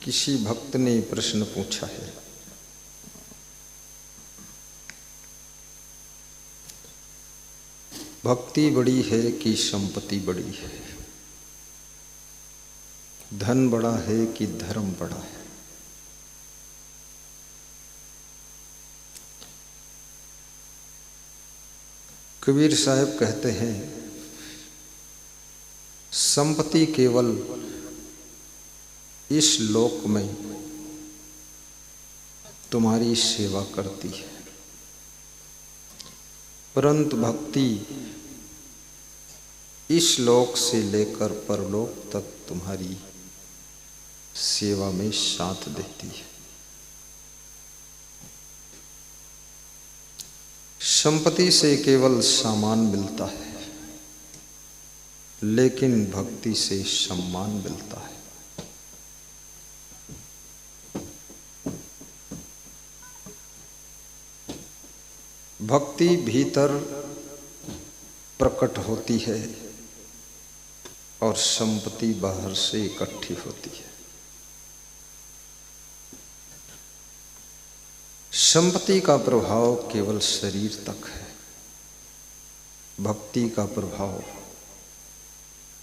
किसी भक्त ने प्रश्न पूछा है, भक्ति बड़ी है कि संपत्ति बड़ी है, धन बड़ा है कि धर्म बड़ा है। कबीर साहब कहते हैं, संपत्ति केवल इस लोक में तुम्हारी सेवा करती है, परंतु भक्ति इस लोक से लेकर परलोक तक तुम्हारी सेवा में साथ देती है। संपत्ति से केवल सामान मिलता है, लेकिन भक्ति से सम्मान मिलता है। भक्ति भीतर प्रकट होती है और संपत्ति बाहर से इकट्ठी होती है। संपत्ति का प्रभाव केवल शरीर तक है, भक्ति का प्रभाव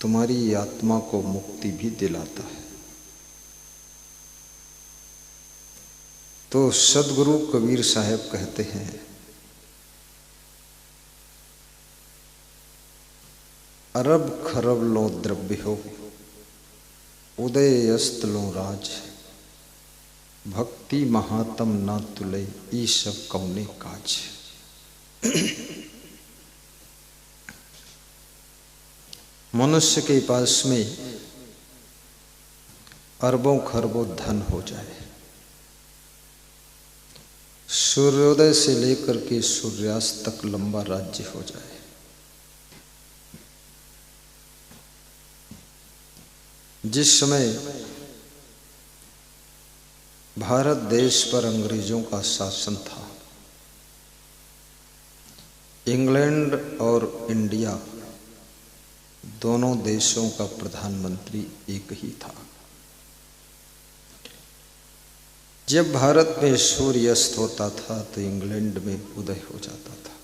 तुम्हारी आत्मा को मुक्ति भी दिलाता है। तो सद्गुरु कबीर साहब कहते हैं, अरब खरब लो द्रव्य हो, उदय अस्त लो राज, भक्ति महात्म ना तुले ई सब कौने काज। मनुष्य के पास में अरबों खरबों धन हो जाए, सूर्योदय से लेकर के सूर्यास्त तक लंबा राज्य हो जाए, जिस समय भारत देश पर अंग्रेजों का शासन था, इंग्लैंड और इंडिया दोनों देशों का प्रधानमंत्री एक ही था। जब भारत में सूर्य अस्त होता था तो इंग्लैंड में उदय हो जाता था।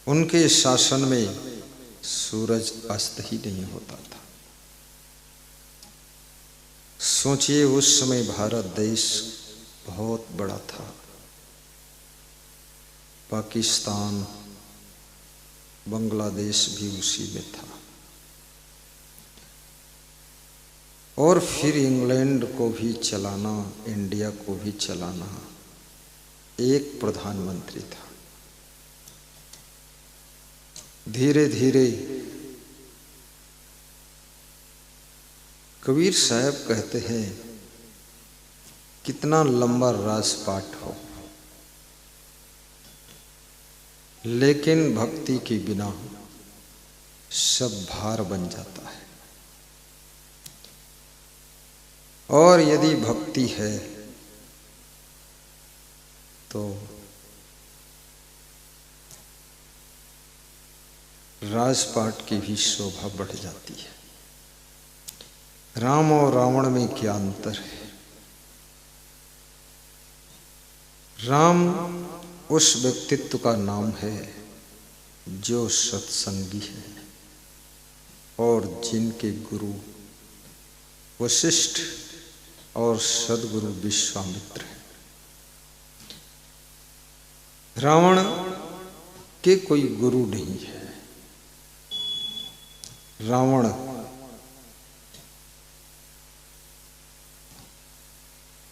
उनके शासन में सूरज अस्त ही नहीं होता था। सोचिए, उस समय भारत देश बहुत बड़ा था, पाकिस्तान बांग्लादेश भी उसी में था, और फिर इंग्लैंड को भी चलाना, इंडिया को भी चलाना एक प्रधानमंत्री था। धीरे धीरे कबीर साहब कहते हैं, कितना लंबा राजपाट हो, लेकिन भक्ति के बिना सब भार बन जाता है। और यदि भक्ति है तो राजपाट की भी शोभा बढ़ जाती है। राम और रावण में क्या अंतर है? राम उस व्यक्तित्व का नाम है जो सत्संगी है और जिनके गुरु वशिष्ठ और सद्गुरु विश्वामित्र है। रावण के कोई गुरु नहीं है। रावण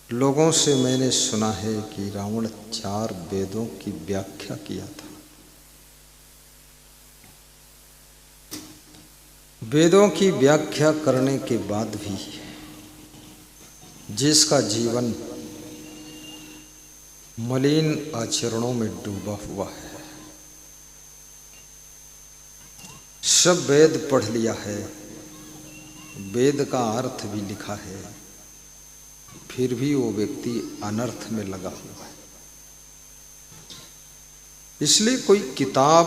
लोगों से मैंने सुना है कि रावण 4 वेदों की व्याख्या किया था। वेदों की व्याख्या करने के बाद भी जिसका जीवन मलिन आचरणों में डूबा हुआ है, सब वेद पढ़ लिया है, वेद का अर्थ भी लिखा है, फिर भी वो व्यक्ति अनर्थ में लगा हुआ है। इसलिए कोई किताब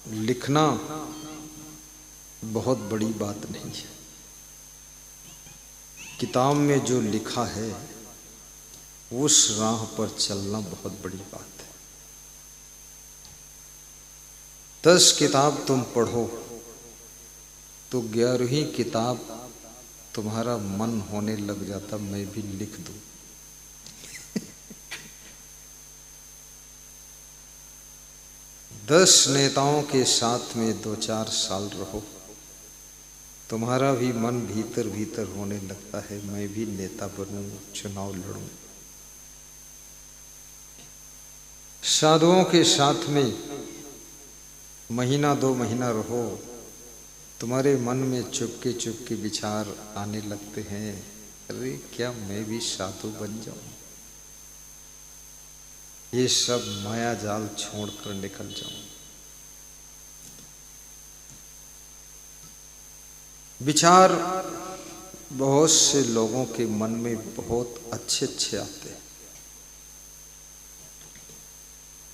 लिखना बहुत बड़ी बात नहीं है। किताब में जो लिखा है उस राह पर चलना बहुत बड़ी बात है। 10 किताब तुम पढ़ो तो 11वीं किताब तुम्हारा मन होने लग जाता मैं भी लिख दूं। दस नेताओं के साथ में 2-4 साल रहो, तुम्हारा भी मन भीतर भीतर होने लगता है मैं भी नेता बनूं, चुनाव लड़ूं। साधुओं के साथ में महीना 2 महीना रहो, तुम्हारे मन में चुपके चुपके विचार आने लगते हैं, अरे क्या मैं भी साधु बन जाऊं, ये सब माया जाल छोड़कर निकल जाऊं। विचार बहुत से लोगों के मन में बहुत अच्छे अच्छे आते हैं,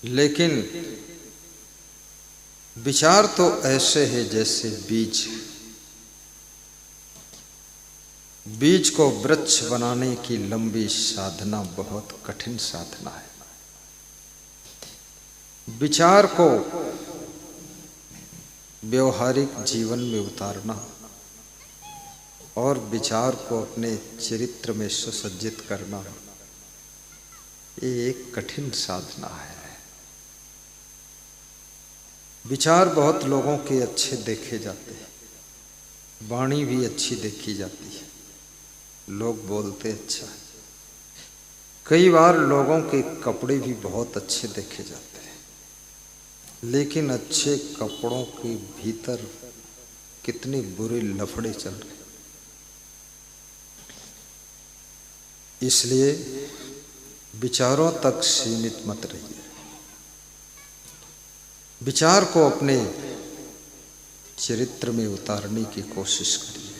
लेकिन विचार तो ऐसे है जैसे बीज। बीज को वृक्ष बनाने की लंबी साधना बहुत कठिन साधना है। विचार को व्यवहारिक जीवन में उतारना और विचार को अपने चरित्र में सुसज्जित करना ये एक कठिन साधना है। विचार बहुत लोगों के अच्छे देखे जाते हैं, वाणी भी अच्छी देखी जाती है, लोग बोलते अच्छा है। कई बार लोगों के कपड़े भी बहुत अच्छे देखे जाते हैं, लेकिन अच्छे कपड़ों के भीतर कितने बुरे लफड़े चल रहे। इसलिए विचारों तक सीमित मत रहिए। विचार को अपने चरित्र में उतारने की कोशिश करिए।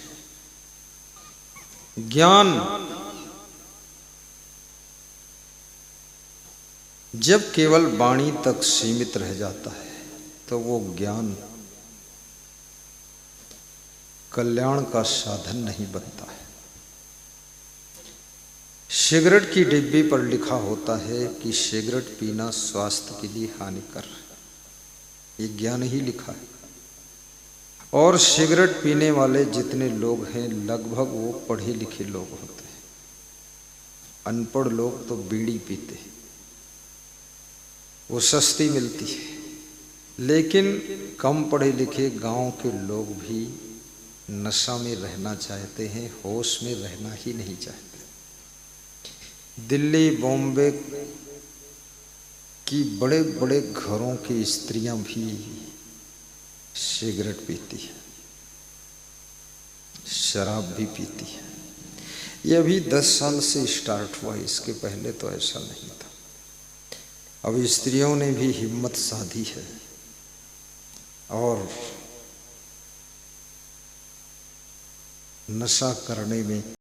ज्ञान जब केवल वाणी तक सीमित रह जाता है तो वो ज्ञान कल्याण का साधन नहीं बनता है। सिगरेट की डिब्बी पर लिखा होता है कि सिगरेट पीना स्वास्थ्य के लिए हानिकर है, ये ज्ञान ही लिखा है। और सिगरेट पीने वाले जितने लोग हैं लगभग वो पढ़े लिखे लोग होते हैं। अनपढ़ लोग तो बीड़ी पीते हैं, वो सस्ती मिलती है, लेकिन कम पढ़े लिखे गांव के लोग भी नशा में रहना चाहते हैं, होश में रहना ही नहीं चाहते। दिल्ली बॉम्बे की बड़े बड़े घरों की स्त्रियां भी सिगरेट पीती है, शराब भी पीती है। ये अभी 10 साल से स्टार्ट हुआ, इसके पहले तो ऐसा नहीं था। अब स्त्रियों ने भी हिम्मत साधी है और नशा करने में